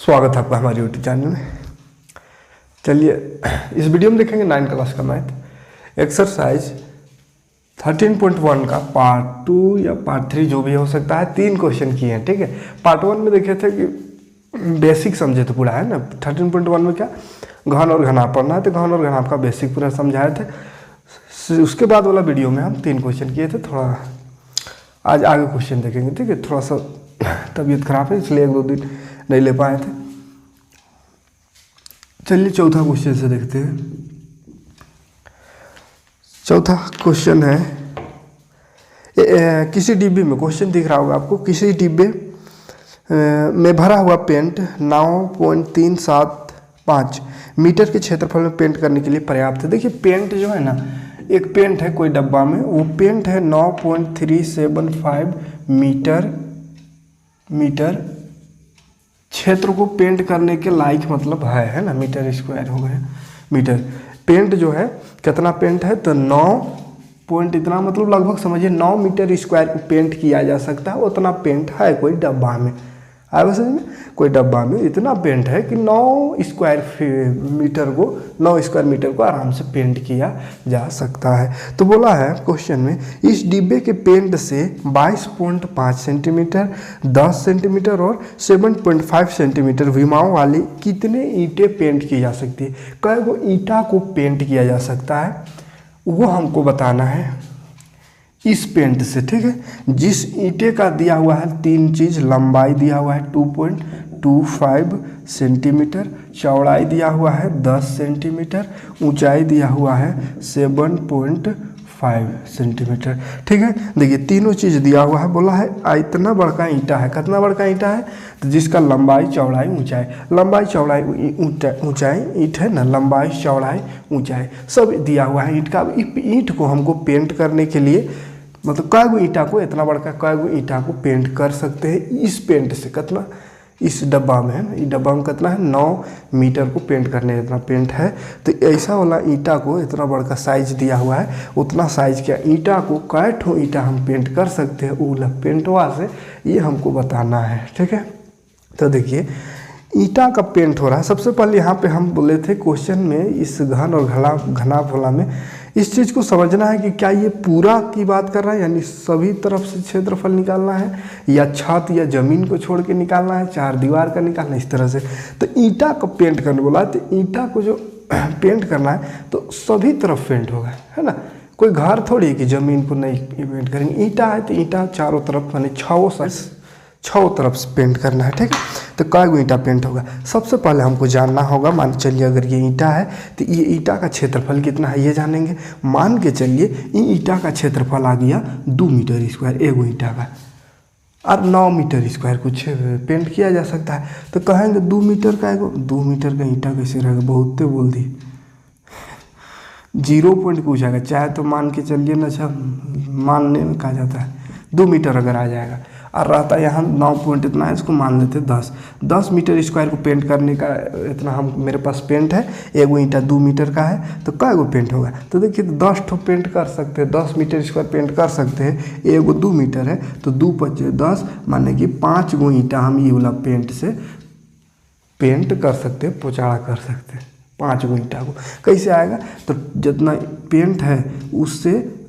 स्वागत है आपका हमारे यूट्यूब चैनल में। चलिए इस वीडियो में देखेंगे 9 क्लास का मैथ एक्सरसाइज 13.1 का पार्ट 2 या पार्ट 3 जो भी हो सकता है। 3 क्वेश्चन किए हैं, ठीक है। पार्ट 1 में देखे थे कि बेसिक समझे तो पूरा है ना। 13.1 में क्या घन और घनाभ पढ़ना है, तो घन और घनाभ का बेसिक पूरा समझाए थे। उसके बाद वाला वीडियो में हम 3 क्वेश्चन किए थे। थोड़ा आज आगे क्वेश्चन देखेंगे, ठीक है। थोड़ा सा तबीयत खराब है इसलिए 1-2 दिन नहीं ले पाए थे। चलिए चौथा क्वेश्चन से देखते हैं। चौथा क्वेश्चन है किसी डिब्बे में, क्वेश्चन दिख रहा होगा आपको, किसी डिब्बे में भरा हुआ पेंट 9.375 मीटर के क्षेत्रफल में पेंट करने के लिए पर्याप्त है। देखिए पेंट जो है ना, एक पेंट है कोई डब्बा में, वो पेंट है 9.375 मीटर क्षेत्र को पेंट करने के लायक मतलब है ना। मीटर स्क्वायर हो गया मीटर। पेंट जो है कितना पेंट है, तो 9 पॉइंट इतना मतलब लगभग समझिए 9 मीटर स्क्वायर को पेंट किया जा सकता है। उतना पेंट है कोई डब्बा में, आए समझ में, कोई डब्बा में इतना पेंट है कि 9 स्क्वायर मीटर को आराम से पेंट किया जा सकता है। तो बोला है क्वेश्चन में, इस डिब्बे के पेंट से 22.5 सेंटीमीटर, 10 सेंटीमीटर और 7.5 सेंटीमीटर विमाओं वाली कितने ईंटें पेंट की जा सकती है। कई गो ईंटा को पेंट किया जा सकता है वो हमको बताना है इस पेंट से, ठीक है। जिस ईंटे का दिया हुआ है 3 चीज़, लंबाई दिया हुआ है 2.25 सेंटीमीटर, चौड़ाई दिया हुआ है 10 सेंटीमीटर, ऊंचाई दिया हुआ है 7.5 सेंटीमीटर, ठीक है। देखिए तीनों चीज़ दिया हुआ है। बोला है इतना बड़का ईंटा है, कितना बड़का ईंटा है, तो जिसका लंबाई चौड़ाई ऊंचाई, लंबाई चौड़ाई ऊंचाई, ईंट है ना, लंबाई चौड़ाई ऊंचाई सब दिया हुआ है ईंट का। ईंट को हमको पेंट करने के लिए मतलब कै गो ईंटा को, इतना बड़का कै गो ईंटा को पेंट कर सकते हैं इस पेंट से। कितना इस डब्बा में है ना, इस डब्बा में कितना है 9 मीटर को पेंट करने इतना पेंट है। तो ऐसा वाला ईंटा को इतना बड़का साइज दिया हुआ है, उतना साइज का ईंटा को कै ठो ईंटा हम पेंट कर सकते हैं वो पेंटवा से, ये हमको बताना है, ठीक है। तो देखिए ईंटा का पेंट हो रहा है। सबसे पहले यहाँ पे हम बोले थे क्वेश्चन में, इस घन और घनाभ वाला में इस चीज़ को समझना है कि क्या ये पूरा की बात कर रहा है, यानी सभी तरफ से क्षेत्रफल निकालना है, या छत या जमीन को छोड़ के निकालना है, 4 दीवार का निकालना है, इस तरह से। तो ईंटा को पेंट करने बोला, तो ईंटा को जो पेंट करना है तो सभी तरफ पेंट होगा, है ना। कोई घर थोड़ी है कि ज़मीन को नहीं पेंट करेंगे। ईंटा है तो ईंटा चारों तरफ यानी 6 तरफ से पेंट करना है, ठीक है। तो कै गो ईंटा पेंट होगा, सबसे पहले हमको जानना होगा। मान के चलिए अगर ये ईंटा है तो ये ईंटा का क्षेत्रफल कितना है ये जानेंगे। मान के चलिए ये ईंटा का क्षेत्रफल आ गया 2 मीटर स्क्वायर, एगो ईंटा का, और 9 मीटर स्क्वायर कुछ पेंट किया जा सकता है। तो कहेंगे 2 मीटर का एगो, 2 मीटर का ईंटा कैसे रहेगा, बहुते बोल दी, 0 पॉइंट कुछ आएगा, चाहे तो मान के चलिए ना, अच्छा मानने में कहा जाता है 2 मीटर अगर आ जाएगा, और रहता है यहाँ 9 पॉइंट इतना है, इसको मान लेते 10 मीटर स्क्वायर को पेंट करने का इतना हम मेरे पास पेंट है। एगो ईंटा 2 मीटर का है तो कै गो पेंट होगा, तो देखिए 10 ठो पेंट कर सकते हैं, 10 मीटर स्क्वायर पेंट कर सकते हैं। एगो 2 मीटर है तो 2 × 5 = 10, माने कि 5 गो ईंटा हम ये वाला पेंट से पेंट कर सकते हैं, पोचाड़ा कर सकते हैं 5 गो ईंटा को। कैसे आएगा, तो जितना पेंट है उससे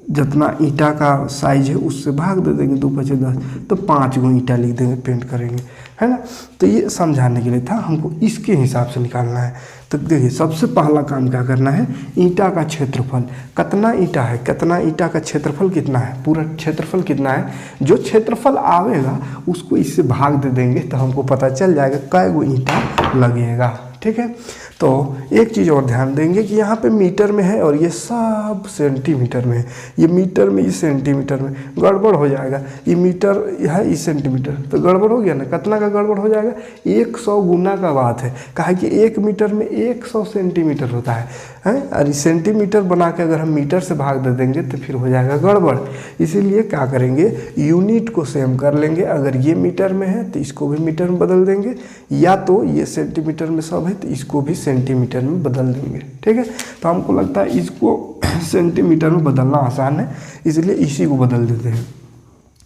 जितना ईंटा का साइज है उससे भाग दे देंगे, 2 × 5 = 10, तो 5 गो ईंटा लिख देंगे, पेंट करेंगे, है ना। तो ये समझाने के लिए था, हमको इसके हिसाब से निकालना है। तो देखिए सबसे पहला काम क्या करना है, ईंटा का क्षेत्रफल कितना ईंटा है, कितना ईंटा का क्षेत्रफल कितना है, पूरा क्षेत्रफल कितना है, जो क्षेत्रफल आवेगा उसको इससे भाग दे देंगे तो हमको पता चल जाएगा कै गो ईंटा लगेगा, ठीक है। तो एक चीज़ और ध्यान देंगे कि यहाँ पे मीटर में है और ये सब सेंटीमीटर में है। ये मीटर में, ये सेंटीमीटर में, गड़बड़ हो जाएगा। ये मीटर है, ये सेंटीमीटर, तो गड़बड़ हो गया ना। कितना का गड़बड़ हो जाएगा, 100 गुना का बात है। कहा कि 1 मीटर में 100 सेंटीमीटर होता है, और सेंटीमीटर बना के अगर हम मीटर से भाग दे देंगे तो फिर हो जाएगा गड़बड़। इसीलिए क्या करेंगे, यूनिट को सेम कर लेंगे। अगर ये मीटर में है तो इसको भी मीटर में बदल देंगे, या तो ये सेंटीमीटर में सब है तो इसको भी सेंटीमीटर में बदल देंगे, ठीक है। तो हमको लगता है इसको सेंटीमीटर में बदलना आसान है, इसलिए इसी को बदल देते हैं।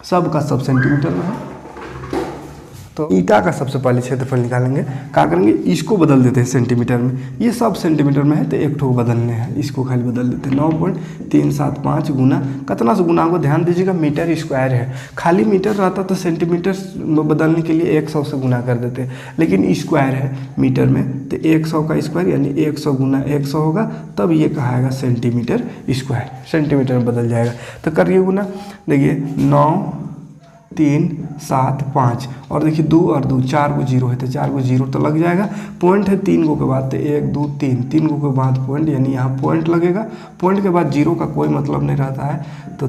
सब का सब सेंटीमीटर में है, तो ईटा का सबसे पहले क्षेत्रफल निकालेंगे, क्या करेंगे, इसको बदल देते हैं सेंटीमीटर में, ये सब सेंटीमीटर में है तो एक ठो बदलने हैं, इसको खाली बदल देते हैं। 9.375 गुना, कितना से गुना को ध्यान दीजिएगा, मीटर स्क्वायर है, खाली मीटर रहता तो सेंटीमीटर में बदलने के लिए 100 से गुना कर देते, लेकिन स्क्वायर है मीटर में तो 100 का स्क्वायर यानी 100 गुना 100 होगा, तब ये कहाएगा सेंटीमीटर स्क्वायर, सेंटीमीटर में बदल जाएगा। तो करिए गुना, देखिए 9 3 7 5 और देखिए 2 और 2 4 को जीरो है तो 4 को जीरो तो लग जाएगा, पॉइंट है 3 को के बाद तो 1 2 3 3 को के बाद पॉइंट, यानी यहाँ पॉइंट लगेगा, पॉइंट के बाद जीरो का कोई मतलब नहीं रहता है, तो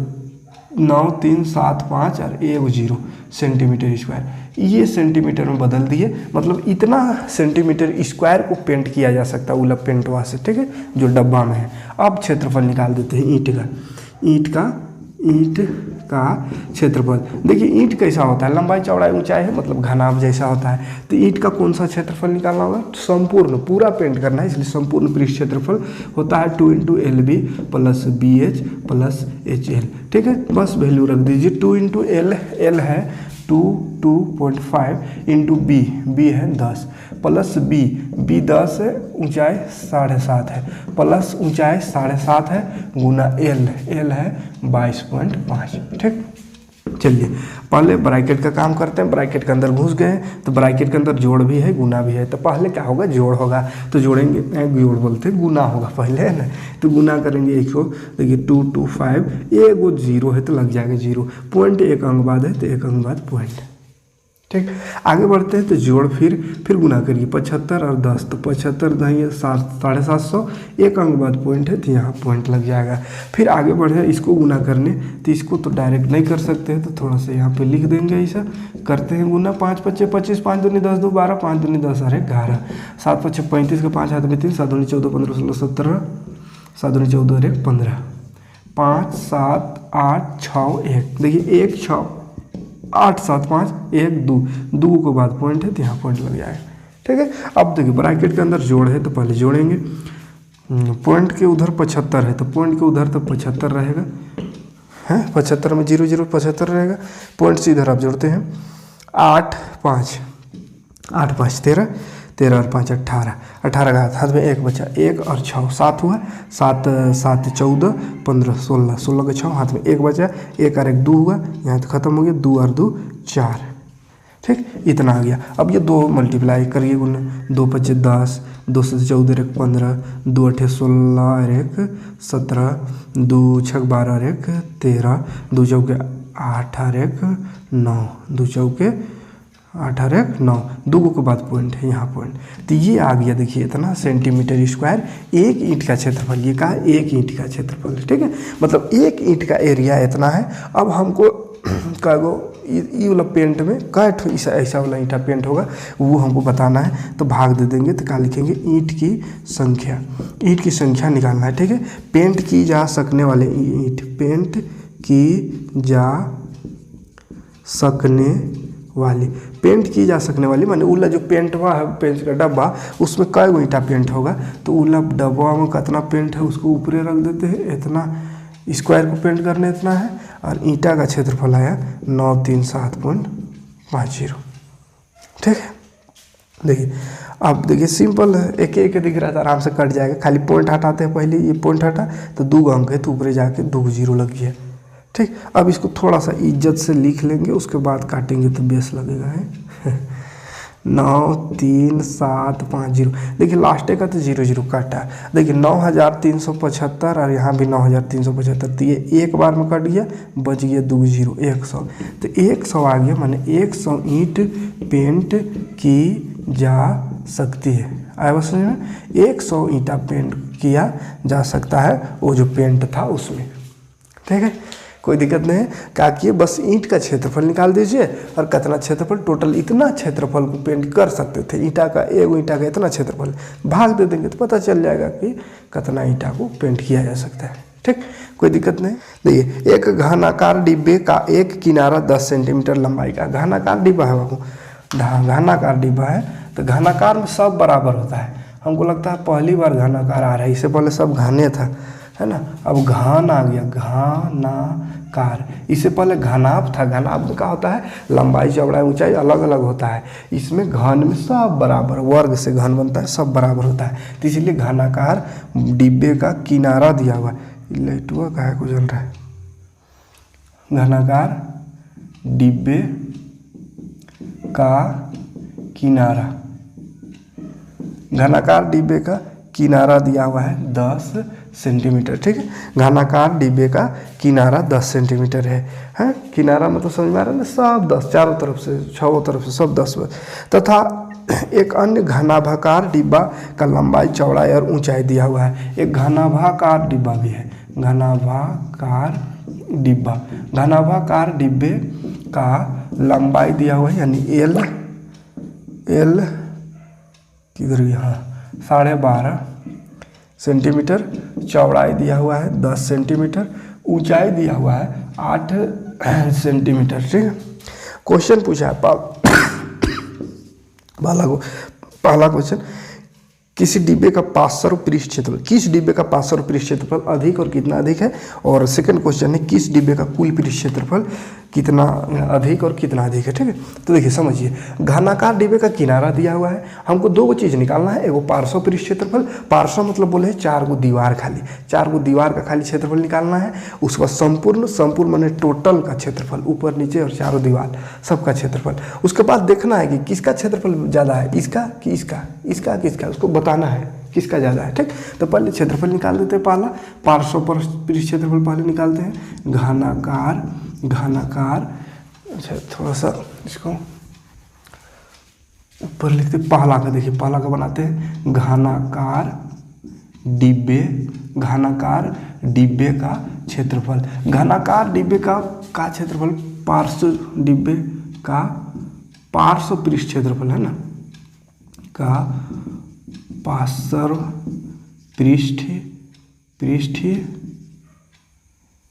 9 3 7 5 और 1 जीरो सेंटीमीटर स्क्वायर, ये सेंटीमीटर में बदल दिए, मतलब इतना सेंटीमीटर स्क्वायर को पेंट किया जा सकता है उला पेंटवा से, ठीक है, जो डब्बा में है। अब क्षेत्रफल निकाल देते हैं ईंट का क्षेत्रफल। देखिए ईंट कैसा होता है, लंबाई चौड़ाई ऊंचाई है, मतलब घनाभ जैसा होता है, तो ईंट का कौन सा क्षेत्रफल निकालना होगा, संपूर्ण पूरा पेंट करना है, इसलिए संपूर्ण पृष्ठ क्षेत्रफल होता है 2 × LB + BH + HL, ठीक है, बस वैल्यू रख दीजिए। 2 × L है 2.5 × B है 10 प्लस B 10 है, ऊंचाई 7.5 है, प्लस ऊंचाई 7.5 है गुना L है 22.5, ठीक। चलिए पहले ब्रैकेट का काम करते हैं, ब्रैकेट के अंदर घुस गए तो ब्रैकेट के अंदर जोड़ भी है गुना भी है, तो पहले क्या होगा, जोड़ होगा तो जोड़ेंगे, जोड़ बोलते हैं, गुना होगा पहले, है ना, तो गुना करेंगे 100, देखिए 2 2 5, एक जीरो है तो लग जाएगा जीरो, पॉइंट एक अंक बाद है तो एक अंक बाद पॉइंट, ठीक। आगे बढ़ते हैं तो जोड़ फिर गुना करिए 75 और 10, तो 75 दही 750, एक अंक बाद पॉइंट है तो यहाँ पॉइंट लग जाएगा। फिर आगे बढ़े इसको गुना करने, तो इसको तो डायरेक्ट नहीं कर सकते हैं, तो थोड़ा सा यहाँ पे लिख देंगे, ऐसा करते हैं गुना, 5 × 5 = 25, 5 × 2 = 10, 2 × 12, 5 × 2 = 10 और 11, 7 × 5 = 35 का 5 हाथ में 3, 7 × 2 = 14, 15 16 17, 7 × 14 और 1 15, 5 7 8 6 1, देखिए 1 6 8 7 5 1 2 को बाद पॉइंट है तो यहाँ पॉइंट लग जाएगा, ठीक है। अब देखिए ब्रैकेट के अंदर जोड़ है तो पहले जोड़ेंगे, पॉइंट के उधर 75 है तो पॉइंट के उधर तो 75 रहेगा, है 75 में 0 0 75 रहेगा, पॉइंट से इधर आप जोड़ते हैं, 8 5 13 13 और 5 18, 18 का हाथ में 1 बचा, 1 और 6 7 हुआ, 7 7 14 15 16, 16 के 6 हाथ में 1 बचा, 1 और 1 2 हुआ, यहाँ तो खत्म हो गया, 2 और 2 4, ठीक, इतना आ गया। अब ये 2 मल्टीप्लाई करिए गुना, 2 × 5 = 10, 2 से 14 और 1 15, 2 × 8 = 16 और 1 17, 2 × 6 = 12 और 1 13, 2 × 4 = 8 और 1 9, 2 × 4 = 8 और 1 9, 2 के बाद पॉइंट है, यहाँ पॉइंट, तो ये आ गया, देखिए इतना सेंटीमीटर स्क्वायर एक ईंट का क्षेत्रफल, ये कहा एक ईंट का क्षेत्रफल, ठीक है, मतलब एक ईंट का एरिया इतना है। अब हमको कागो ये वाला पेंट में क्या ऐसा वाला ईंटा पेंट होगा वो हमको बताना है, तो भाग दे देंगे, तो क्या लिखेंगे, ईंट की संख्या निकालना है, ठीक है। पेंट की जा सकने वाले ईंट, पेंट की जा सकने वाली माने उला जो पेंट हुआ है, पेंट का डब्बा, उसमें कई गो ईंटा पेंट होगा, तो उला डब्बा में कितना पेंट है उसको ऊपरे रख देते हैं, इतना स्क्वायर को पेंट करने इतना है, और ईंटा का क्षेत्रफल आया 937.50, ठीक है। देखिए अब देखिए सिंपल है, एक एक दिख रहा था, आराम से कट जाएगा, खाली पॉइंट हटाते हैं, पहले ये पॉइंट हटा तो 2 अंक है तो ऊपरे जाके 2 0 लग गया, ठीक। अब इसको थोड़ा सा इज्जत से लिख लेंगे, उसके बाद काटेंगे तो बेस लगेगा, है 9 3 7 5 0, देखिए लास्ट का तो 0 0 काटा, देखिए 9375 और यहाँ भी 9375, तो ये एक बार में कट गया, बच गया 2 0 100, तो 100 आ गया, माने 100 ईंट पेंट की जा सकती है, आया बस समझ में, 100 ईंटा पेंट किया जा सकता है वो जो पेंट था उसमें, ठीक है, कोई दिक्कत नहीं है। क्या किए, बस ईंट का क्षेत्रफल निकाल दीजिए और कितना क्षेत्रफल, टोटल इतना क्षेत्रफल को पेंट कर सकते थे, ईंटा का इतना क्षेत्रफल, भाग दे देंगे तो पता चल जाएगा कि कितना ईंटा को पेंट किया जा सकता है, ठीक, कोई दिक्कत नहीं। देखिए एक घनाकार डिब्बे का एक किनारा 10 सेंटीमीटर लंबाई का, घनाकार डिब्बा है बाबू, घनाकार डिब्बा है, तो घनाकार में सब बराबर होता है, हमको लगता है पहली बार घनाकार आ रहा है, इससे पहले सब घने था, है ना, अब घन आ गया, कार। इससे पहले घनाभ था, घनाभ में क्या होता है, लंबाई चौड़ाई ऊंचाई अलग अलग होता है। इसमें घन में सब बराबर, वर्ग से घन बनता है, सब बराबर होता है। तो इसलिए घनाकार डिब्बे का किनारा दिया हुआ है। लाइटुआ काहे को जल रहा है। घनाकार डिब्बे का किनारा, घनाकार डिब्बे का किनारा दिया हुआ है 10 सेंटीमीटर। ठीक है, घनाकार डिब्बे का किनारा 10 सेंटीमीटर है। किनारा मतलब समझ में आ रहा है ना, सब 10, चारों तरफ से, छहों तरफ से सब 10। तथा एक अन्य घनाभाकार डिब्बा का लंबाई चौड़ाई और ऊंचाई दिया हुआ है। एक घनाभाकार डिब्बा भी है, घनाभाकार डिब्बा। घनाभाकार डिब्बे का लंबाई दिया हुआ है, यानी एल किधर गया, हाँ 12.5 सेंटीमीटर, चौड़ाई दिया हुआ है 10 सेंटीमीटर, ऊंचाई दिया हुआ है 8 सेंटीमीटर। ठीक है, क्वेश्चन पूछा है पहला क्वेश्चन, किसी डिब्बे का पार्श्व पृष्ठ क्षेत्रफल, किस डिब्बे का पार्श्व पृष्ठ क्षेत्रफल अधिक और कितना अधिक है। और सेकंड क्वेश्चन है, किस डिब्बे का कुल पृष्ठ क्षेत्रफल कितना अधिक और कितना अधिक है। ठीक है, तो देखिए समझिए, घनाकार डिब्बे का किनारा दिया हुआ है, हमको दो चीज़ निकालना है। एगो पार्श्व पृष्ठ क्षेत्रफल, पार्श्व मतलब बोले 4 गो दीवार खाली, 4 गो दीवार का खाली क्षेत्रफल निकालना है। उसके बाद संपूर्ण माने टोटल का क्षेत्रफल, ऊपर नीचे और चारों दीवार सबका क्षेत्रफल। उसके बाद देखना है कि किसका क्षेत्रफल ज़्यादा है, इसका कि इसका कि इसका, उसको बताना है किसका ज़्यादा है। ठीक, तो पहले क्षेत्रफल निकाल देते हैं। पहला पार्श्व पृष्ठ क्षेत्रफल पहले निकालते हैं। घनाकार अच्छा थोड़ा सा इसको ऊपर लिखते, पहला का देखिए, पहला का बनाते हैं घनाकार डिब्बे का क्षेत्रफल। घनाकार डिब्बे का क्षेत्रफल पार्श्व डिब्बे का पार्श्व पृष्ठ क्षेत्रफल है ना, का पार्श्व पृष्ठीय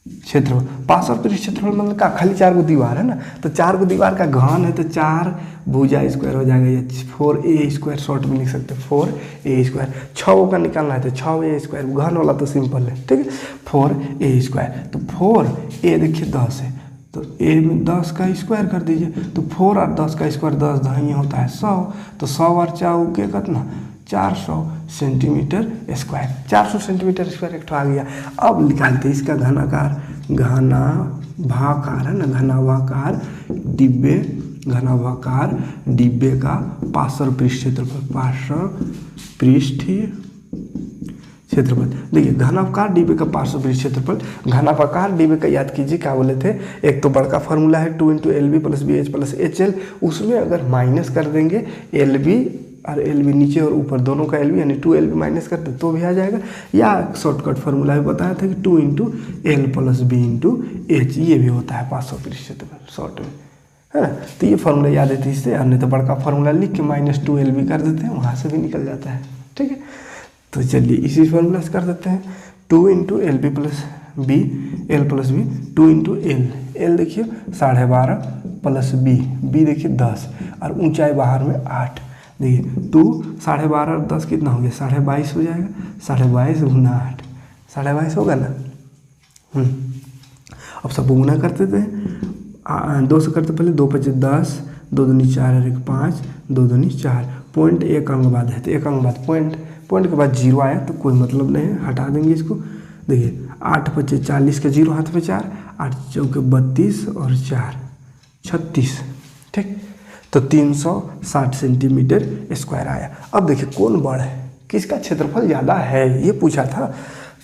क्षेत्रफल। पार्श्व पृष्ठ क्षेत्रफल मतलब का, खाली 4 गो दीवार है ना, तो 4 गो दीवार का घन है तो 4 भुजा स्क्वायर हो जाएगा, या 4a स्क्वायर शॉर्ट में लिख सकते हैं, 4a स्क्वायर। 6 का निकालना है तो 6a स्क्वायर, घन वाला तो सिंपल है। ठीक है, 4a स्क्वायर, तो 4a देखिए 10 है, तो a में 10 का स्क्वायर कर दीजिए, तो 4 और 10 का स्क्वायर 10 दही होता है 100, तो 100 और 4 के कितना 400 सेंटीमीटर स्क्वायर। 400 सेंटीमीटर स्क्वायर एक आ गया। अब निकालते हैं इसका घनाभाकार है ना, घनाभाकार डिब्बे का पार्श्व पृष्ठ क्षेत्रफल। देखिए घनाभाकार डिब्बे का पार्श्व पृष्ठ क्षेत्रफल, घनाभाकार डिब्बे का याद कीजिए क्या बोले थे, एक तो बड़का फार्मूला है 2 × LB + BH + HL, उसमें अगर माइनस कर देंगे LB और LB नीचे और ऊपर दोनों का LB यानी 2LB माइनस करते तो भी आ जाएगा, या शॉर्टकट फार्मूला भी बताया था कि 2 × L + B × H, ये भी होता है पार्श्व पृष्ठ क्षेत्रफल शॉर्ट में, है ना। तो ये फार्मूला याद है इससे, नहीं तो बड़का फार्मूला लिख के -2LB कर देते हैं, वहाँ से भी निकल जाता है। ठीक है, तो चलिए इसी फार्मूला से कर देते हैं। 2 × LB + B, L + B, 2 × L देखिए 12.5 + B देखिए 10, और ऊंचाई बाहर में 8। देखिए 2 12.5 और 10 कितना हो गया, 22.5 हो जाएगा, 22.5 × 8 22.5 होगा ना। अब सब गुना करते थे, 2 से करते पहले 2 × 5 = 10, 2 × 2 = 4 और 1 = 5, 2 × 2 = 4, पॉइंट एक अंक बाद है, तो एक अंक बाद पॉइंट के बाद 0 आया तो कोई मतलब नहीं है, हटा देंगे इसको। देखिए 8 × 5 = 40 का 0 हाथ में 4, 8 × 4 = 32 और 4 36। ठीक, तो 360 सेंटीमीटर स्क्वायर आया। अब देखिए कौन बड़ है, किसका क्षेत्रफल ज़्यादा है ये पूछा था।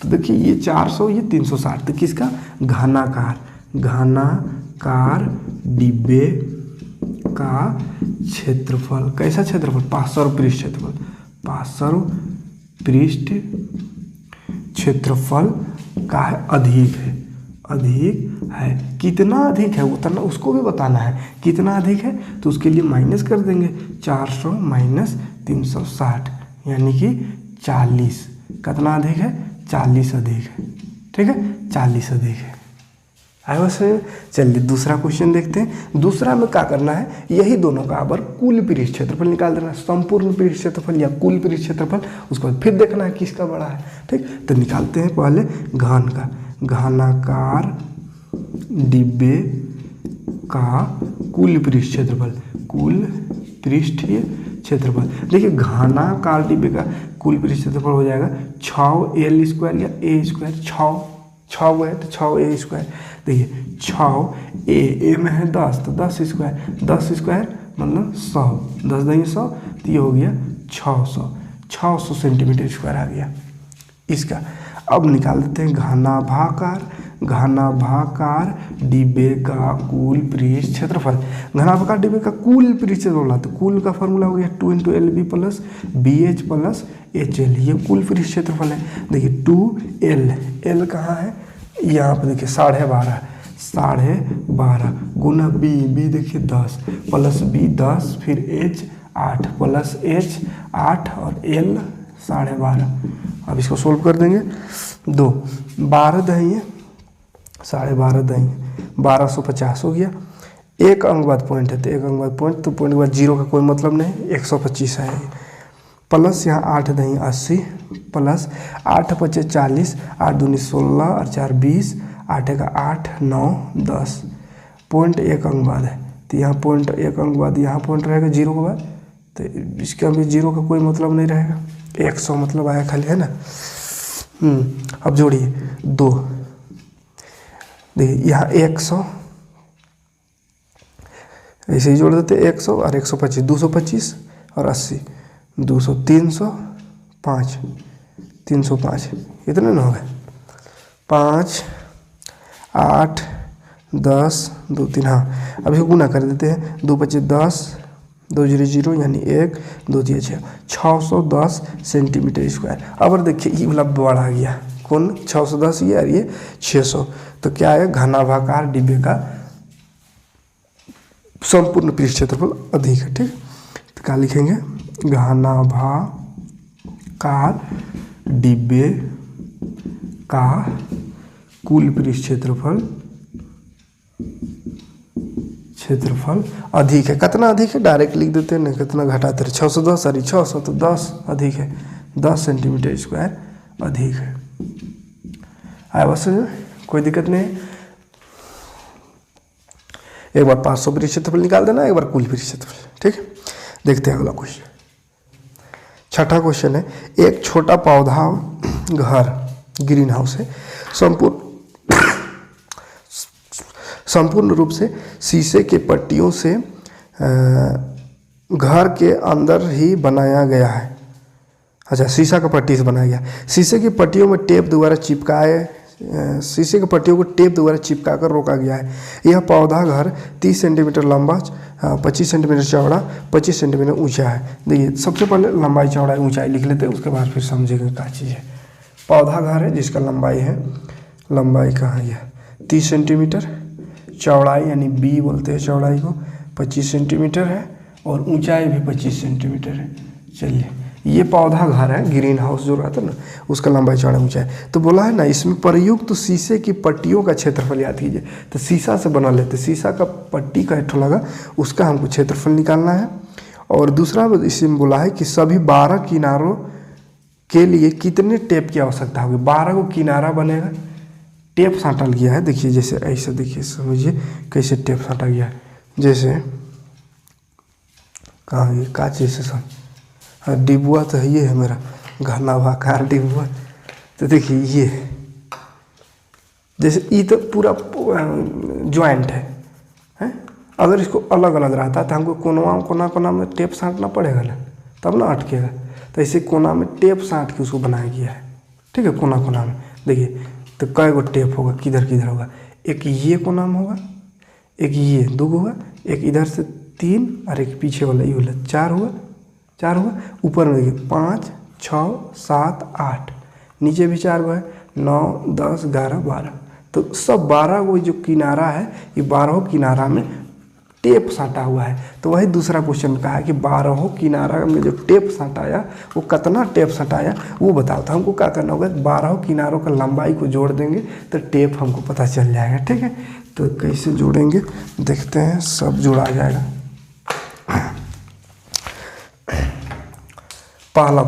तो देखिए ये 400, ये 360, तो किसका, घनाकार डिब्बे का क्षेत्रफल, कैसा क्षेत्रफल, पार्श्व पृष्ठ क्षेत्रफल, पार्श्व पृष्ठ क्षेत्रफल का है अधिक है। कितना अधिक है उतना उसको भी बताना है, कितना अधिक है तो उसके लिए माइनस कर देंगे, 400 - 360 यानी कि 40। कितना अधिक है, 40 अधिक है। ठीक है, 40 अधिक है। आए वैसे। चलिए दूसरा क्वेश्चन देखते हैं। दूसरा में क्या करना है, यही दोनों का अब कुल पृष्ठ क्षेत्रफल निकाल देना, संपूर्ण पृष्ठ क्षेत्रफल या कुल पृष्ठ क्षेत्रफल, उसको बाद फिर देखना है किसका बड़ा है। ठीक, तो निकालते हैं पहले घन का, घनाकार डिब्बे का कुल पृष्ठ क्षेत्रफल, कुल पृष्ठीय क्षेत्रफल। देखिए घनाकार डिब्बे का कुल पृष्ठ क्षेत्रफल हो जाएगा 6L² या A²। 6 है तो 6A²। देखिए 6A में है 10 तो 10², 10² मतलब 100, 10 देंगे 100 तो ये हो गया 600 सेंटीमीटर स्क्वायर आ गया इसका। अब निकाल देते हैं घनाभाकार डिब्बे का कुल पृष्ठ क्षेत्रफल। घनाभाकार डिब्बे का कुल पृष्ठ क्षेत्रफल, तो कुल का फॉर्मूला हो गया 2×LB + BH + HL, ये कुल पृष्ठ क्षेत्रफल है। देखिए 2L, L कहाँ है, यहाँ पर देखिए 12.5 गुना B देखिए 10 + B 10 फिर H 8 + H 8 और L 12.5। अब इसको सोल्व कर देंगे। 12 दही 12.5 दही 1250 हो गया। एक अंक बाद पॉइंट है तो एक अंक बाद पॉइंट, तो पॉइंट के बाद जीरो का कोई मतलब नहीं, 125 है प्लस यहाँ 8 दही 80 प्लस 8 × 5 = 40, 8 दूनी 16 और 4 20, 8 का 8 9 10, पॉइंट एक अंक बाद है तो यहाँ पॉइंट एक अंक बाद यहाँ पॉइंट रहेगा जीरो के बाद, तो इसका भी जीरो का कोई मतलब नहीं रहेगा, 100 मतलब आया खाली, है ना। अब जोड़िए 2, देखिए यहाँ 100 ऐसे ही जोड़ देते 100 और 125, 225 और 80, 200 305 इतने ना हो गए। 5 8 10 2 3, हाँ अब इसको गुना कर देते हैं। 2 × 5 = 10, 2 0 0 यानी 1, 2 3 6, 610 सेंटीमीटर स्क्वायर। अब देखिए ये वाला बड़ा आ गया, कौन 610 ये और ये 600, तो क्या है घनाभाकार डिब्बे का संपूर्ण पृष्ठ क्षेत्रफल अधिक है। ठीक, तो क्या लिखेंगे, घनाभाकार डिब्बे का कुल पृष्ठ क्षेत्रफल अधिक है। कितना अधिक है डायरेक्ट लिख देते हैं ना, कितना घटाते हैं 610 और 600 तो 10 अधिक है, 10 सेंटीमीटर स्क्वायर अधिक है। आया बस कोई दिक्कत नहीं है। एक बार 500 पृष्ठ क्षेत्रफल निकाल देना, एक बार कुल पृष्ठ क्षेत्रफल। ठीक है, देखते हैं अगला क्वेश्चन। छठा क्वेश्चन है, एक छोटा पौधा घर ग्रीन हाउस है, संपूर्ण रूप से शीशे के पट्टियों से घर के अंदर ही बनाया गया है। अच्छा, शीशा का पट्टी से बनाया गया, शीशे की पट्टियों में टेप द्वारा चिपकाए, शीशे की पट्टियों को टेप द्वारा चिपका कर रोका गया है। यह पौधा घर 30 सेंटीमीटर लंबा, 25 सेंटीमीटर चौड़ा, 25 सेंटीमीटर ऊंचा है। देखिए सबसे पहले लंबाई चौड़ाई ऊंचाई लिख लेते हैं, उसके बाद फिर समझेंगे क्या चीज़ है। पौधा घर है जिसका लंबाई है, लंबाई कहाँ है 30 सेंटीमीटर, चौड़ाई यानी बी बोलते हैं चौड़ाई को 25 सेंटीमीटर है और ऊंचाई भी 25 सेंटीमीटर है। चलिए ये पौधा घर है, ग्रीन हाउस जो रहता है ना उसका लंबाई चौड़ाई ऊंचाई। तो बोला है ना इसमें प्रयुक्त तो शीशे की पट्टियों का क्षेत्रफल याद कीजिए, तो शीशा से बना लेते, शीशा का पट्टी का एक लगा उसका हमको क्षेत्रफल निकालना है। और दूसरा इसमें बोला है कि सभी 12 किनारों के लिए कितने टेप की आवश्यकता होगी। 12 को किनारा बनेगा, टेप साँटल गया है। देखिए जैसे ऐसे, देखिए समझिए कैसे टेप साँटा गया है, जैसे कहाँ ये का चीज़ से सब डिब्बुआ तो ये है मेरा घनाभाकार डिब्बुआ। तो देखिए ये जैसे ये तो पूरा ज्वाइंट है? अगर इसको अलग अलग रहता तो हमको कोना में टेप साँटना पड़ेगा ना, तब ना अटकेगा। तो ऐसे कोना में टेप साँट के उसको बनाया गया है। ठीक है, कोना में देखिए तो कई गो टेप होगा, किधर किधर होगा, एक ये कोना में होगा, एक ये 2 होगा, एक इधर से 3 और एक पीछे वाला ये वाला 4 हुआ, ऊपर में देखिए 5 6 7 8, नीचे भी 4 गो है, 9 10 11 12, तो सब 12 गो जो किनारा है ये 12 किनारा में टेप साँटा हुआ है। तो वही दूसरा क्वेश्चन कहा है कि 12 किनारा में जो टेप साँटाया वो कितना टेप साँटाया वो बताओ। तो हमको क्या करना होगा, 12 किनारों का लंबाई को जोड़ देंगे तो टेप हमको पता चल जाएगा। ठीक है, तो कैसे जोड़ेंगे देखते हैं, सब जोड़ा जाएगा। पहला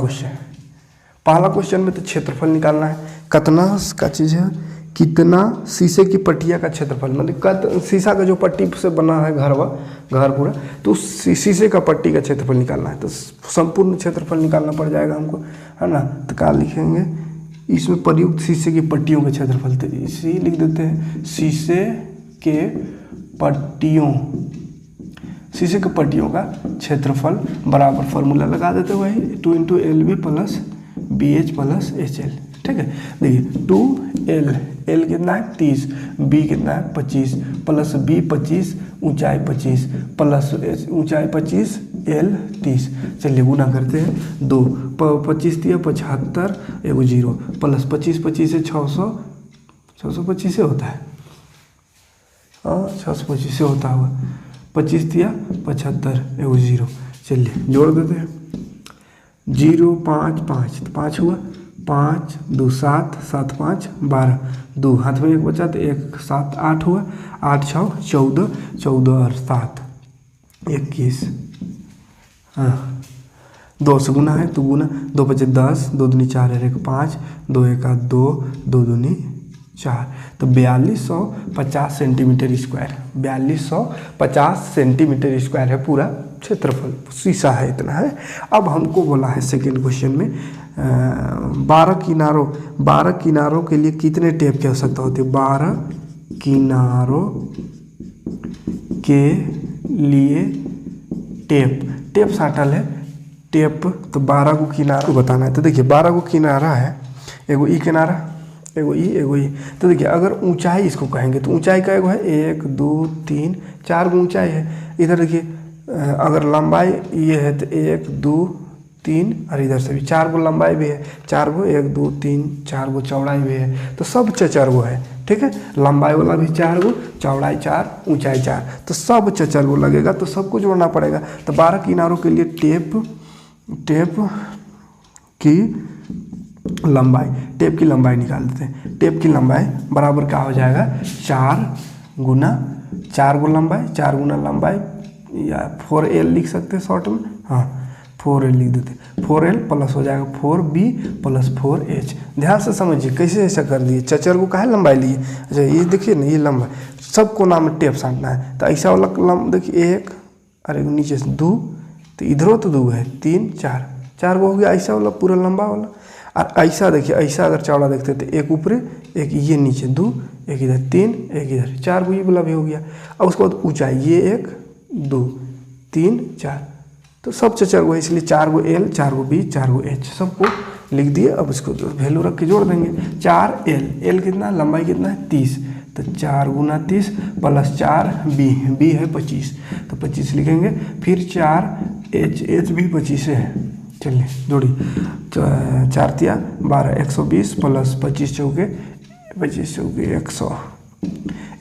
क्वेश्चन में तो क्षेत्रफल निकालना है, कितना का चीज़ है कितना शीशे की पट्टिया का क्षेत्रफल, मतलब शीशा का जो पट्टी से बना है घर पूरा, तो उस शीशे का पट्टी का क्षेत्रफल निकालना है। तो संपूर्ण क्षेत्रफल निकालना पड़ जाएगा हमको, है ना। तो क्या लिखेंगे, इसमें प्रयुक्त शीशे की पट्टियों का क्षेत्रफल, तो इसी लिख देते हैं शीशे के पट्टियों का क्षेत्रफल बराबर फॉर्मूला लगा देते हैं वही 2 × LB + BH + HL। ठीक है, देखिए 2L, L कितना है 30, B कितना है 25, प्लस B 25, ऊंचाई 25, प्लस ऊंचाई 25, L 30। चलिए गुना करते हैं, 2 25 दिया 75, एगो 0, प्लस 25 25 से 625 से होता है, 625 से होता होगा, 25 दिया 75, एगो 0। चलिए जोड़ देते हैं, 0 5 5, तो 5 हुआ, 5 2 7, 7 5 12, 2 हाथ में 1 बचा तो 1 7 8 हुआ, 8 6 14, 14 और 7 21। हाँ 2 से गुना है तो गुना, 2 5 10, 2 दूनी 4 1 5, 2 1 2, 2 दूनी 4, तो 4250 सेंटीमीटर स्क्वायर, 4250 सेंटीमीटर स्क्वायर है पूरा क्षेत्रफल, शीशा है इतना है। अब हमको बोला है सेकेंड क्वेश्चन में 12 किनारों के लिए कितने टेप की आवश्यकता होती है। 12 किनारों के लिए टेप साटल है, टेप तो 12 को किनारा को बताना है। तो देखिए 12 को किनारा है, एगो ई किनारा, एगो ई। तो देखिए अगर ऊंचाई इसको कहेंगे तो ऊंचाई का एगो है 1 2 3 4 गो ऊंचाई है। इधर देखिए अगर लंबाई ये है तो 1 2 3, और इधर से भी 4 गो लंबाई भी है, 4 गो 1 2 3 4 गो चौड़ाई भी है, तो सब 4 गो है। ठीक है, लंबाई वाला भी 4 गो, चौड़ाई 4, ऊंचाई 4, तो सब 4 गो लगेगा, तो सबको जोड़ना पड़ेगा। तो 12 किनारों के लिए टेप की लंबाई निकाल देते हैं। टेप की लंबाई बराबर क्या हो जाएगा, 4 गो लंबाई, 4 गुना लंबाई, या 4L लिख सकते हैं शॉर्ट में, हाँ 4L लिख देते हैं। 4L प्लस हो जाएगा 4B + 4H। ध्यान से समझिए कैसे ऐसा कर दिए, 4 को काहे लंबाई लिए। अच्छा ये देखिए ना, ये लंबाई सबको नाम में टेप साटना है, तो ऐसा वाला देखिए 1, अरे नीचे से 2, तो इधरों तो 2 है, 3 4 गो हो गया ऐसा वाला पूरा लंबा वाला। और ऐसा देखिए, ऐसा अगर चौड़ा देखते तो 1 ऊपरे, 1 ये नीचे, 2, 1 इधर 3, 1 इधर, 4 गो ये वाला भी हो गया। और उसके बाद ऊंचाई ये 1 2 3 4, तो सब 4 गो है, इसलिए 4 गो L 4 गो B 4 गो H सबको लिख दिए। अब इसको वैल्यू रख के जोड़ देंगे, 4L कितना, लंबाई कितना है 30, तो 4 गुना 30 प्लस 4B है 25, तो 25 लिखेंगे। फिर 4H भी 25 है। चलिए जोड़ी, 4 तिया 12, 120 प्लस 25 चौके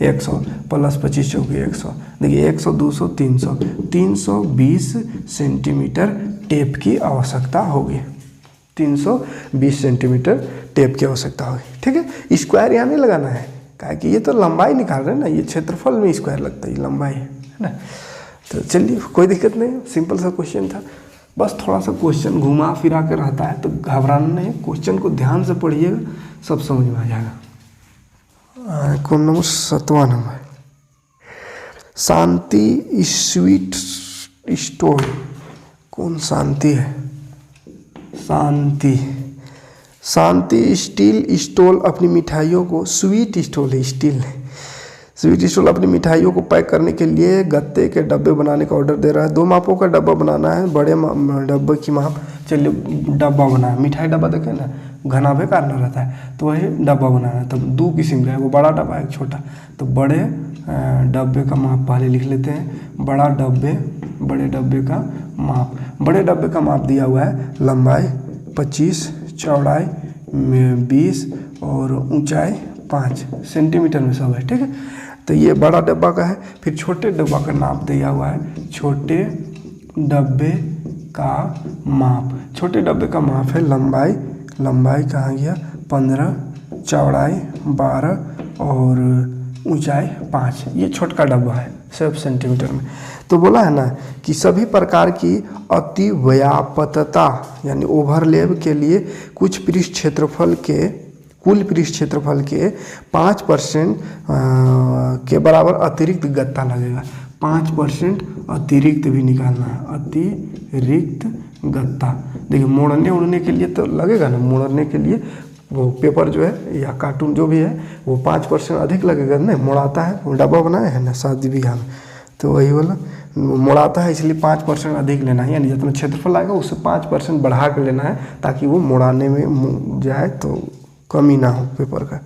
100 प्लस 25 चौके 100। देखिए 100 200 300, 320 सेंटीमीटर टेप की आवश्यकता होगी, 320 सेंटीमीटर टेप की आवश्यकता होगी। ठीक है, स्क्वायर यहाँ नहीं लगाना है, क्या कि ये तो लंबाई निकाल रहे हैं ना, ये क्षेत्रफल में स्क्वायर लगता है, ये लंबाई है ना। तो चलिए कोई दिक्कत नहीं, सिंपल सा क्वेश्चन था, बस थोड़ा सा क्वेश्चन घुमा फिरा कर रहता है, तो घबराना नहीं, क्वेश्चन को ध्यान से पढ़िएगा, सब समझ में आ जाएगा। कौन नंबर, 7वां नंबर, शांति स्वीट स्टोर। कौन शांति है, शांति स्टील स्टॉल अपनी मिठाइयों को, स्वीट स्टॉल है, स्टील है, स्वीट स्टॉल अपनी मिठाइयों को पैक करने के लिए गत्ते के डब्बे बनाने का ऑर्डर दे रहा है। 2 मापों का डब्बा बनाना है, बड़े डब्बे की माप, चलिए डब्बा बना, मिठाई डब्बा देखें ना घना बेकार ना रहता है, तो वही डब्बा बनाना है। तब 2 किस्म का है, वो बड़ा डब्बा है एक छोटा, तो बड़े डब्बे का माप पहले लिख लेते हैं। बड़े डब्बे का माप, बड़े डब्बे का माप दिया हुआ है, लंबाई 25, चौड़ाई 20 और ऊंचाई 5 सेंटीमीटर में सब है। ठीक है, तो ये बड़ा डब्बा का है। फिर छोटे डब्बा का नाप दिया हुआ है, छोटे डब्बे का माप, छोटे डब्बे का माप है लंबाई कहाँ गया 15, चौड़ाई 12 और ऊंचाई 5, ये छोटा डब्बा है 7 सेंटीमीटर में। तो बोला है ना कि सभी प्रकार की अतिव्याप्तता यानी ओवरलैप के लिए कुछ पृष्ठ क्षेत्रफल के कुल पृष्ठ क्षेत्रफल के 5% के बराबर अतिरिक्त गत्ता लगेगा। 5% अतिरिक्त भी निकालना है, अतिरिक्त गत्ता। देखिए मोड़ने उड़ने के लिए तो लगेगा ना, मोड़ने के लिए वो पेपर जो है या कार्टून जो भी है वो 5% अधिक लगेगा ना, मोड़ाता है, वो डब्बा बनाए हैं ना शादी बीघा में, तो वही वाला मोड़ाता है, इसलिए 5% अधिक लेना है, यानी जितना क्षेत्रफल आएगा उससे 5% बढ़ा कर लेना है ताकि वो मोड़ाने में जाए तो कमी ना हो पेपर का।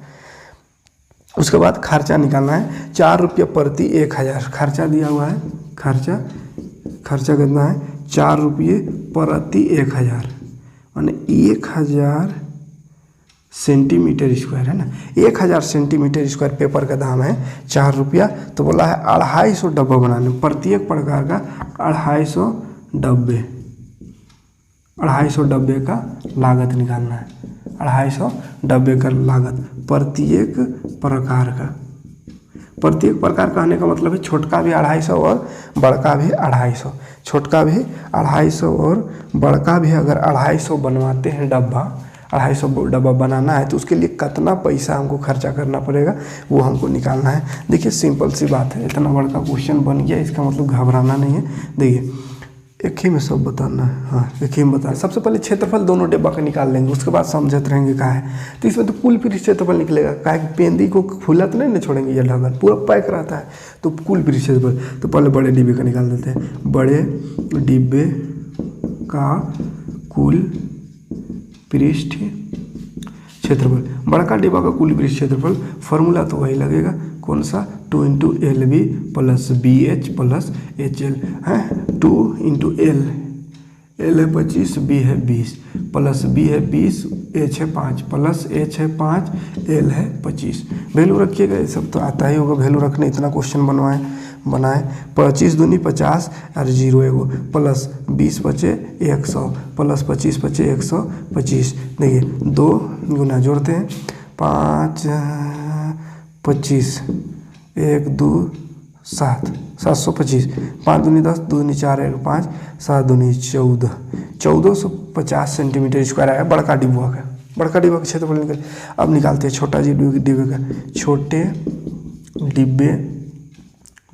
उसके बाद खर्चा निकालना है, 4 रुपये प्रति 1000 खर्चा दिया हुआ है। खर्चा कितना है, 4 रुपये प्रति 1000 माने 1000 सेंटीमीटर स्क्वायर है ना, 1000 सेंटीमीटर स्क्वायर पेपर का दाम है 4 रुपया। तो बोला है 250 डब्बा बनाने, प्रत्येक प्रकार का 250 डब्बे का लागत निकालना है। 250 डब्बे का लागत प्रत्येक प्रकार कहने का मतलब है छोटका भी 250 और बड़का भी 250। छोटका भी 250 और बड़का भी अगर 250 बनवाते हैं डब्बा, 250 डब्बा बनाना है तो उसके लिए कितना पैसा हमको खर्चा करना पड़ेगा वो हमको निकालना है। देखिए सिंपल सी बात है, इतना बड़ा क्वेश्चन बन गया, इसका मतलब घबराना नहीं है। देखिए एक ही में सब बताना है, हाँ एक ही में बताना। सबसे पहले क्षेत्रफल दोनों डिब्बा का निकाल लेंगे, उसके बाद समझते रहेंगे क्या है। तो इसमें तो कुल पृष्ठ क्षेत्रफल निकलेगा, क्या है पेंदी को खुला तो नहीं ना छोड़ेंगे, ये ढक्कन पूरा पैक रहता है, तो कुल पृष्ठ क्षेत्रफल। तो पहले बड़े डिब्बे का निकाल देते हैं, बड़े डिब्बे का कुल पृष्ठ क्षेत्रफल। बड़का डिब्बा का कुल पृष्ठ क्षेत्रफल फॉर्मूला तो वही लगेगा, कौन सा, 2 × LB + BH + HL है। 2 × L है 25, B है 20 प्लस B है 20, H है 5 प्लस H है 5, L है 25। वैल्यू रखिएगा, ये सब तो आता ही होगा वैल्यू रखने, इतना क्वेश्चन बनाए 25 दूनी 50 और 0 एगो प्लस 20 बचे 100 प्लस 25 बचे 125। देखिए 2 गुना जोड़ते हैं, 5 25 1 2 7 725, 5 दूनी 10, 2 दूनी 4 1 5, 7 दूनी 14, 1450 सेंटीमीटर स्क्वायर आया बड़का डिब्बा का। बड़का डिब्बा का क्षेत्रफल निकल। अब निकालते हैं छोटा डिब्बे का, छोटे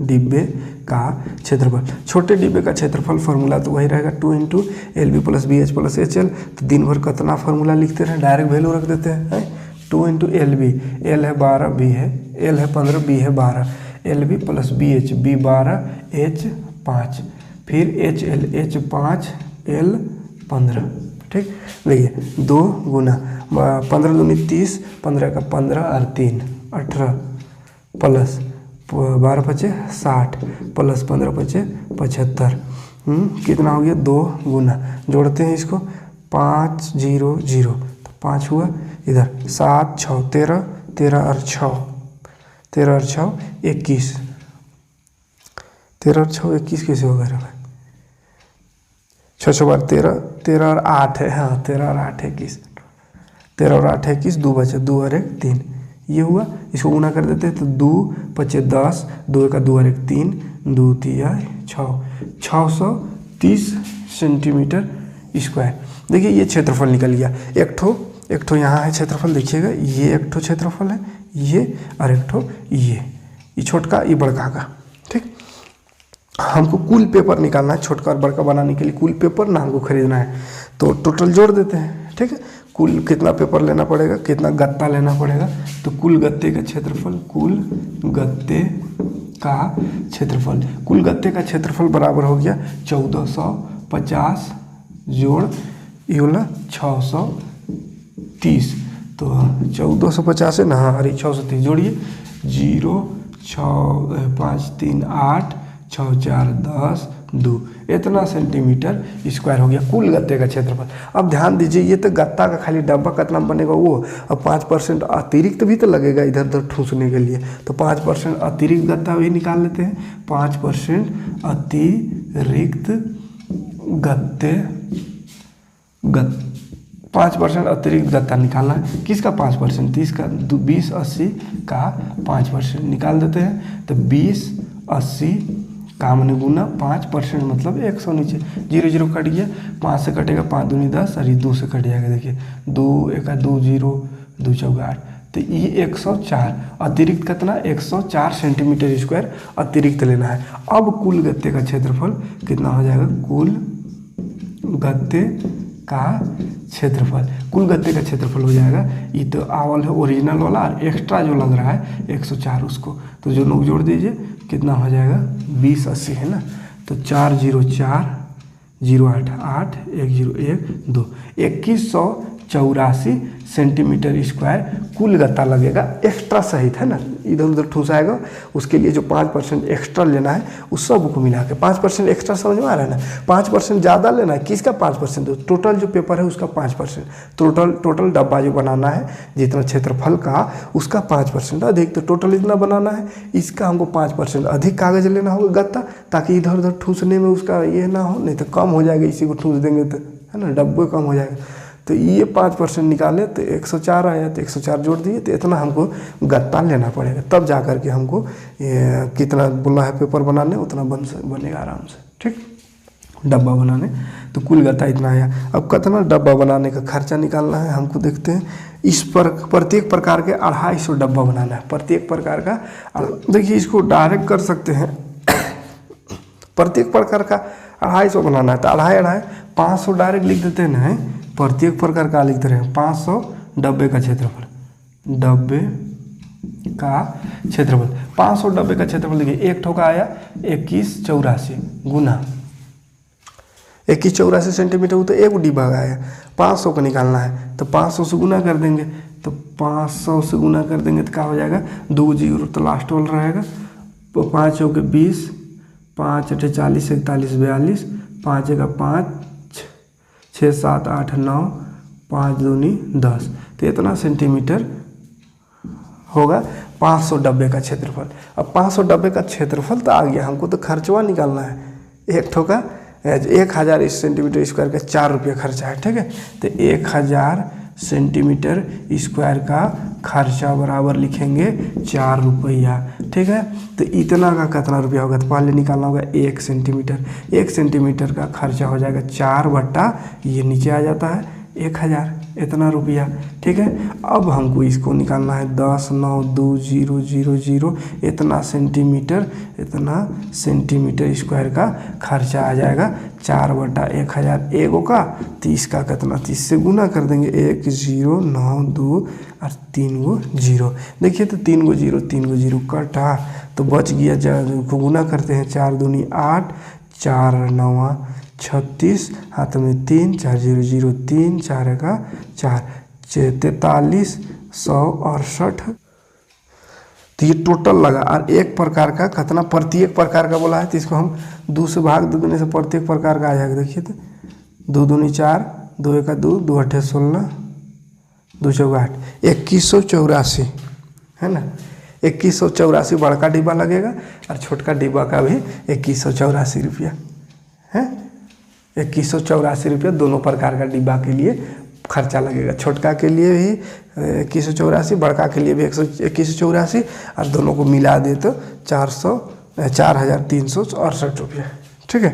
डिब्बे का क्षेत्रफल। छोटे डिब्बे का क्षेत्रफल फार्मूला तो वही रहेगा, 2 × LB + BH + HL। तो दिन भर कितना फार्मूला लिखते रहे, डायरेक्ट वैल्यू रख देते हैं। 2 × LB, L है 12, B है L है 15, B है 12, LB + BH, B 12, H 5, फिर HL, H 5, L 15। ठीक, देखिए 2 गुना 15 दूनी 30, 15 का 15 और 3 18 प्लस 12 बचे 60 प्लस 15 बचे 75। कितना हो गया, 2 गुना जोड़ते हैं इसको, 5 0 0 तो 5 हुआ, इधर 7 6 13, 13 और 6 21, 13 और 6 21 कैसे होगा रे भाई, 6 6 बार 13, 13 और 8 है, हाँ 13 और 8 21, 13 और 8 21, 2 बचे 2 और 1 3, ये हुआ। इसको गुना कर देते हैं तो 2 5 10, 2 का 2 और 1 3, 2 3 6, 630 सेंटीमीटर स्क्वायर। देखिए ये क्षेत्रफल निकल गया। एक ठो यहाँ है क्षेत्रफल, देखिएगा ये एक ठो क्षेत्रफल है, ये और एक ठो ये छोटका ये बड़का का। ठीक, हमको कुल पेपर निकालना है, छोटका और बड़का बनाने के लिए कुल पेपर ना हमको खरीदना है, तो टोटल जोड़ देते हैं। ठीक है, कुल कितना पेपर लेना पड़ेगा, कितना गत्ता लेना पड़ेगा, तो कुल गत्ते का क्षेत्रफल, कुल गत्ते का क्षेत्रफल बराबर हो गया 1450 जोड़ ये वाला 630, तो 1450 है ना, अरे 630 जोड़िए, 0 6 5 3 8 6 4 10 2, इतना सेंटीमीटर स्क्वायर हो गया कुल गत्ते का क्षेत्रफल। अब ध्यान दीजिए, ये तो गत्ता का खाली डब्बा कितना बनेगा वो, अब 5% अतिरिक्त भी तो लगेगा इधर उधर ठूसने के लिए, तो 5% अतिरिक्त गत्ता भी निकाल लेते हैं। 5% अतिरिक्त 5% अतिरिक्त गत्ता निकालना है। किसका 5%, 30 का 20 80 का 5% निकाल देते हैं, तो 20 80 का मैंने गुना 5% मतलब 100 नीचे 0 0 कट गया, 5 से कटेगा 5 दूनी 10 और ये 2 से कट जाएगा। देखिए 2 1 2 0 2 चौका 8, तो ये 104 अतिरिक्त कितना 104 सेंटीमीटर स्क्वायर अतिरिक्त लेना है। अब कुल गत्ते का क्षेत्रफल कितना हो जाएगा, कुल गत्ते का क्षेत्रफल, कुल गत्ते का क्षेत्रफल हो जाएगा, ये तो आवल है ओरिजिनल वाला और एक्स्ट्रा जो लग रहा है 104 उसको, तो जो नोक जोड़ दीजिए कितना हो जाएगा 2080 है ना, तो 404 088 101 2 2184 सेंटीमीटर स्क्वायर कुल गत्ता लगेगा एक्स्ट्रा सहित है ना, इधर उधर ठूस आएगा, उसके लिए जो 5% एक्स्ट्रा लेना है उस सब को मिला के 5% एक्स्ट्रा समझ में आ रहा है ना, 5% ज़्यादा लेना है, किसका 5%, टोटल जो पेपर है उसका 5%, टोटल डब्बा जो बनाना है जितना क्षेत्रफल का उसका 5% अधिक, तो टोटल इतना बनाना है, इसका हमको 5% अधिक कागज लेना होगा गत्ता, ताकि इधर उधर ठूसने में उसका ये ना हो, नहीं तो कम हो जाएगा, इसी को ठूस देंगे तो है ना डब्बे कम हो जाएगा। तो ये 5% निकाले तो 104 आया, तो 104 जोड़ दिए, तो इतना हमको गत्ता लेना पड़ेगा, तब जा कर के हमको कितना बोला है पेपर बनाने उतना बनेगा आराम से, ठीक, डब्बा बनाने। तो कुल गत्ता इतना आया। अब कितना डब्बा बनाने का खर्चा निकालना है हमको, देखते हैं। इस पर प्रत्येक प्रकार के 250 डब्बा बनाना है, प्रत्येक प्रकार का, देखिए इसको डायरेक्ट कर सकते हैं प्रत्येक प्रकार का 250 बनाना है, तो 2.5 500 डायरेक्ट लिख देते हैं ना, प्रत्येक प्रकार का लिखते रहे 500 डब्बे का क्षेत्रफल, डब्बे का क्षेत्रफल 500 डब्बे का क्षेत्रफल, देखिए एक ठोका आया 2184 गुना 2184 सेंटीमीटर, वो तो एक डिब्बा आया, 500 का निकालना है तो 500 से गुना कर देंगे, तो 500 से गुना कर देंगे तो क्या हो जाएगा, 2 जीरो तो लास्ट वाला रहेगा, 5 चौके 20, 5 अठे 40 41 42, 5 का 5 6 7 8 9 5 दूनी 10, तो इतना सेंटीमीटर होगा 500 डब्बे का क्षेत्रफल। अब 500 डब्बे का क्षेत्रफल तो आ गया, हमको तो खर्चवा निकालना है, एक ठोका 1000 सेंटीमीटर स्क्वायर का 4 रुपये खर्चा है, ठीक है, तो 1000 सेंटीमीटर स्क्वायर का खर्चा बराबर लिखेंगे 4 रुपया, ठीक है, तो इतना का कितना रुपया होगा, तो पहले निकालना होगा 1 सेंटीमीटर, 1 सेंटीमीटर का खर्चा हो जाएगा 4 बट्टा ये नीचे आ जाता है 1000, इतना रुपया, ठीक है। अब हमको इसको निकालना है 10 9 2 0 0 0 इतना सेंटीमीटर स्क्वायर का खर्चा आ जाएगा 4 बट्टा 1000 एगो का, 30 का कितना 30 से गुना कर देंगे, 1 0 9 2 और 3 गो 0, देखिए तो 3 गो 0 कटा, तो बच गया, गुना करते हैं 4 दूनी 8 4 9 36, हाथ में 3 4 0 0 3 4 का 4 4368, तो ये टोटल लगा। और एक प्रकार का कितना, प्रत्येक प्रकार का बोला है, तो इसको हम 2 से भाग देने से प्रत्येक प्रकार का आ जाएगा, देखिए तो 2 दूनी 4 2 1 2 2 8 16 2 चौका 8 2184 है ना, 2184 बड़का डिब्बा लगेगा और छोटका डिब्बा का भी 2184 रुपया है, 2184 रुपया दोनों प्रकार का डिब्बा के लिए खर्चा लगेगा, छोटका के लिए भी 2184, बड़का के लिए भी 2184, और दोनों को मिला दे तो 4368 रुपया, ठीक है।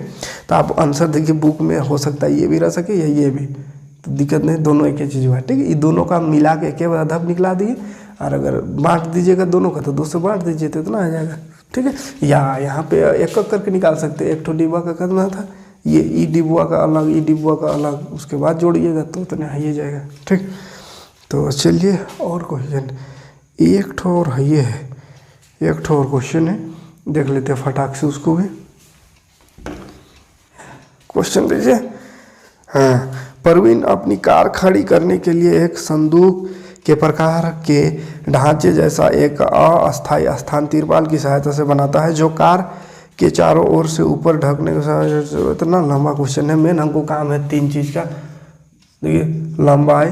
तो आप आंसर देखिए, बुक में हो सकता है ये भी रह सके या ये भी, तो दिक्कत नहीं, दोनों एक ही चीज़ हुआ, ठीक है। ये दोनों का मिला के एक अधब निकला दिए, और अगर बांट दीजिएगा दोनों का तो 2 से बांट दीजिए तो इतना आ जाएगा, ठीक है। या यहाँ पे एक करके निकाल सकते हैं, एक ठो डिब्बा का कितना था, ये ई डिब्बा का अलग, ई डिब्बा का अलग, उसके बाद जोड़िएगा तो उतना ही जाएगा, ठीक। तो चलिए और क्वेश्चन, एक ठो और ये है, एक ठो और क्वेश्चन है, देख लेते हैं फटाक से उसको भी। क्वेश्चन लीजिए, हाँ, परवीन अपनी कार खड़ी करने के लिए एक संदूक के प्रकार के ढांचे जैसा एक अस्थायी स्थान तिरपाल की सहायता से बनाता है, जो कार के चारों ओर से ऊपर ढकने का, इतना लंबा क्वेश्चन है। मेन हमको काम है 3 चीज़ का, देखिए लंबाई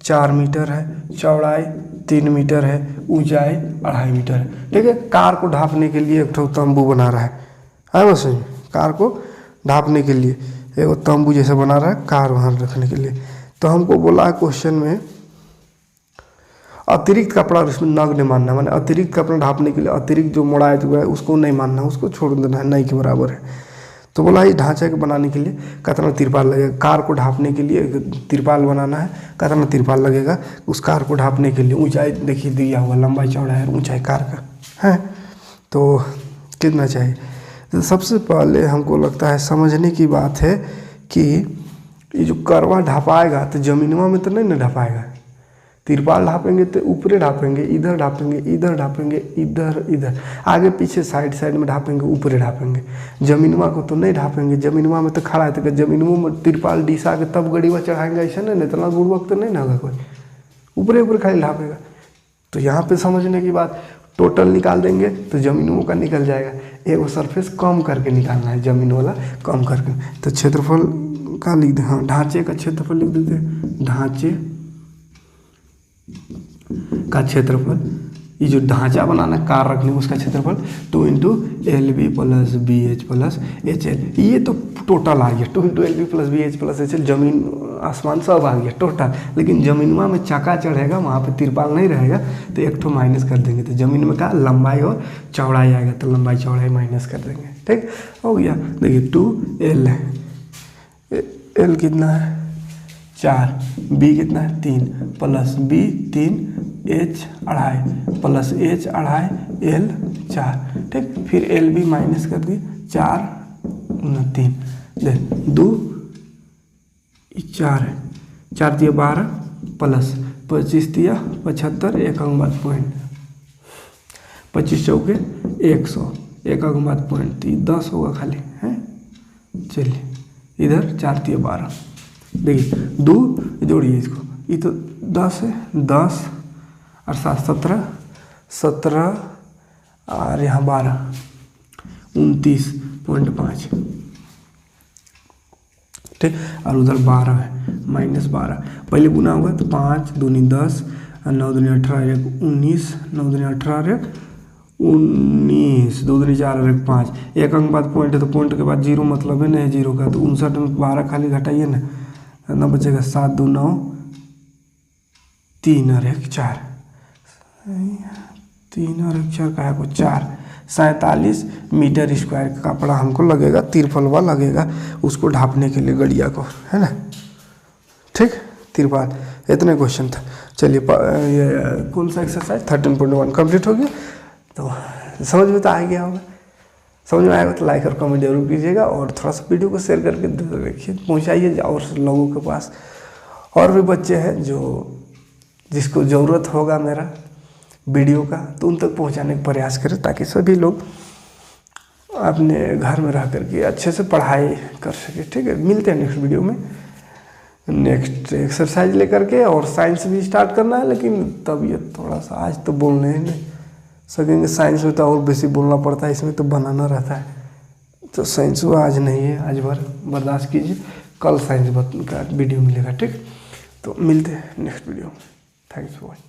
4 मीटर है, चौड़ाई 3 मीटर है, ऊंचाई 2.5 मीटर है, ठीक है। कार को ढांपने के लिए एक ठो तंबू बना रहा है बस, कार को ढांपने के लिए एक तंबू जैसा बना रहा है, कार वहाँ रखने के लिए। तो हमको बोला है क्वेश्चन में अतिरिक्त कपड़ा और इसमें नग नहीं मानना, माने अतिरिक्त कपड़ा ढांपने के लिए अतिरिक्त जो मोड़ाया हुआ है उसको नहीं मानना, उसको छोड़ देना है, नहीं के बराबर है। तो बोला ये ढांचे को बनाने के लिए कितना तिरपाल लगेगा, कार को ढांपने के लिए तिरपाल बनाना है, कितना तिरपाल लगेगा उस कार को ढांपने के लिए। ऊंचाई देखिए दिया हुआ, लंबाई चौड़ाई और ऊंचाई कार का है, तो कितना चाहिए। तो सबसे पहले हमको लगता है समझने की बात है कि ये जो करवा ढापाएगा तो जमीनवा में तो नहीं ना ढापाएगा, तिरपाल ढापेंगे तो ऊपरे ढापेंगे, इधर ढापेंगे, इधर ढापेंगे, इधर इधर, आगे पीछे साइड साइड में ढापेंगे, ऊपरे ढापेंगे। जमीनवा को तो नहीं ढापेंगे, जमीनवा में तो खड़ा है तो जमीनवा में तिरपाल डिसा के तब गड़ीवा चढ़ाएंगे, ऐसा नहीं, इतना गुड़वक तो नहीं ना होगा कोई, ऊपरे ऊपर खाली ढापेगा। तो यहाँ पे समझने की बात, टोटल निकाल देंगे तो जमीनों का निकल जाएगा, एक सरफेस कम करके निकालना है, जमीन वाला कम करके। तो क्षेत्रफल का लिख दे, हाँ ढांचे का क्षेत्रफल लिख देते हैं, ढांचे का क्षेत्रफल, ये जो ढांचा बनाना कार रखने उसका क्षेत्रफल 2 × LB + BH + HL, ये तो टोटल आ गया 2 × LB + BH + HL, जमीन आसमान सब आ गया टोटल। लेकिन जमीनवा में चक्का चढ़ेगा, वहाँ पे तिरपाल नहीं रहेगा तो एक ठो माइनस कर देंगे, तो जमीन में का लंबाई और चौड़ाई आएगा, तो लंबाई चौड़ाई माइनस कर देंगे। ठीक हो गया। देखिए 2L है, L कितना है 4, B कितना है 3 + B 3 H 2.5 + H 2.5 L 4। ठीक, फिर LB माइनस कर दिए, 4 × 3 दे 2 4 है, 4 दिया 12 + 25 दिया 75, एक अंक बाद पॉइंट, 25 चौके 100, एक अंक बाद पॉइंट, तो 10 होगा खाली है। चलिए इधर 4 दिया 12, देखिए 2 जोड़िए इसको, ये तो 10 है, 10 और 7 17, 17 और यहाँ 12, 29.5। ठीक, और उधर 12 है, -12, पहले गुना होगा तो 5 दूनी 10, 9 दूनी 18, 19, 9 दूनी 18, 19, 2 दूनी 4 और 5, एक अंक बाद पॉइंट है तो पॉइंट के बाद जीरो मतलब है नहीं जीरो का, तो 59 में 12 खाली घटाइए ना, कितना बचेगा 7 2 9, 3 और 1 4, 3 और 1 4 का को 4, 47 मीटर स्क्वायर का कपड़ा हमको लगेगा, तिरपलवा लगेगा उसको ढापने के लिए गड़िया को, है ना। ठीक, तिरपाल, इतने क्वेश्चन था। चलिए ये कौन सा एक्सरसाइज 13.1 कंप्लीट हो गया। तो समझ में तो आ गया होगा, समझ में आएगा तो लाइक और कमेंट जरूर कीजिएगा, और थोड़ा सा वीडियो को शेयर करके देखिए, पहुँचाइए और लोगों के पास। और भी बच्चे हैं जो जिसको ज़रूरत होगा मेरा वीडियो का, तो उन तक पहुंचाने का प्रयास करें, ताकि सभी लोग अपने घर में रह करके अच्छे से पढ़ाई कर सके। ठीक है, मिलते हैं नेक्स्ट वीडियो में, नेक्स्ट एक्सरसाइज लेकर के। और साइंस भी स्टार्ट करना है, लेकिन तबीयत थोड़ा सा, आज तो बोलने ही नहीं सकेंगे, साइंस में तो और बेसी बोलना पड़ता है, इसमें तो बनाना रहता है, तो साइंस वो आज नहीं है, आज भर बर्दाश्त कीजिए, कल साइंस का वीडियो मिलेगा। ठीक, तो मिलते हैं नेक्स्ट वीडियो में, थैंक्स फॉर वॉचिंग।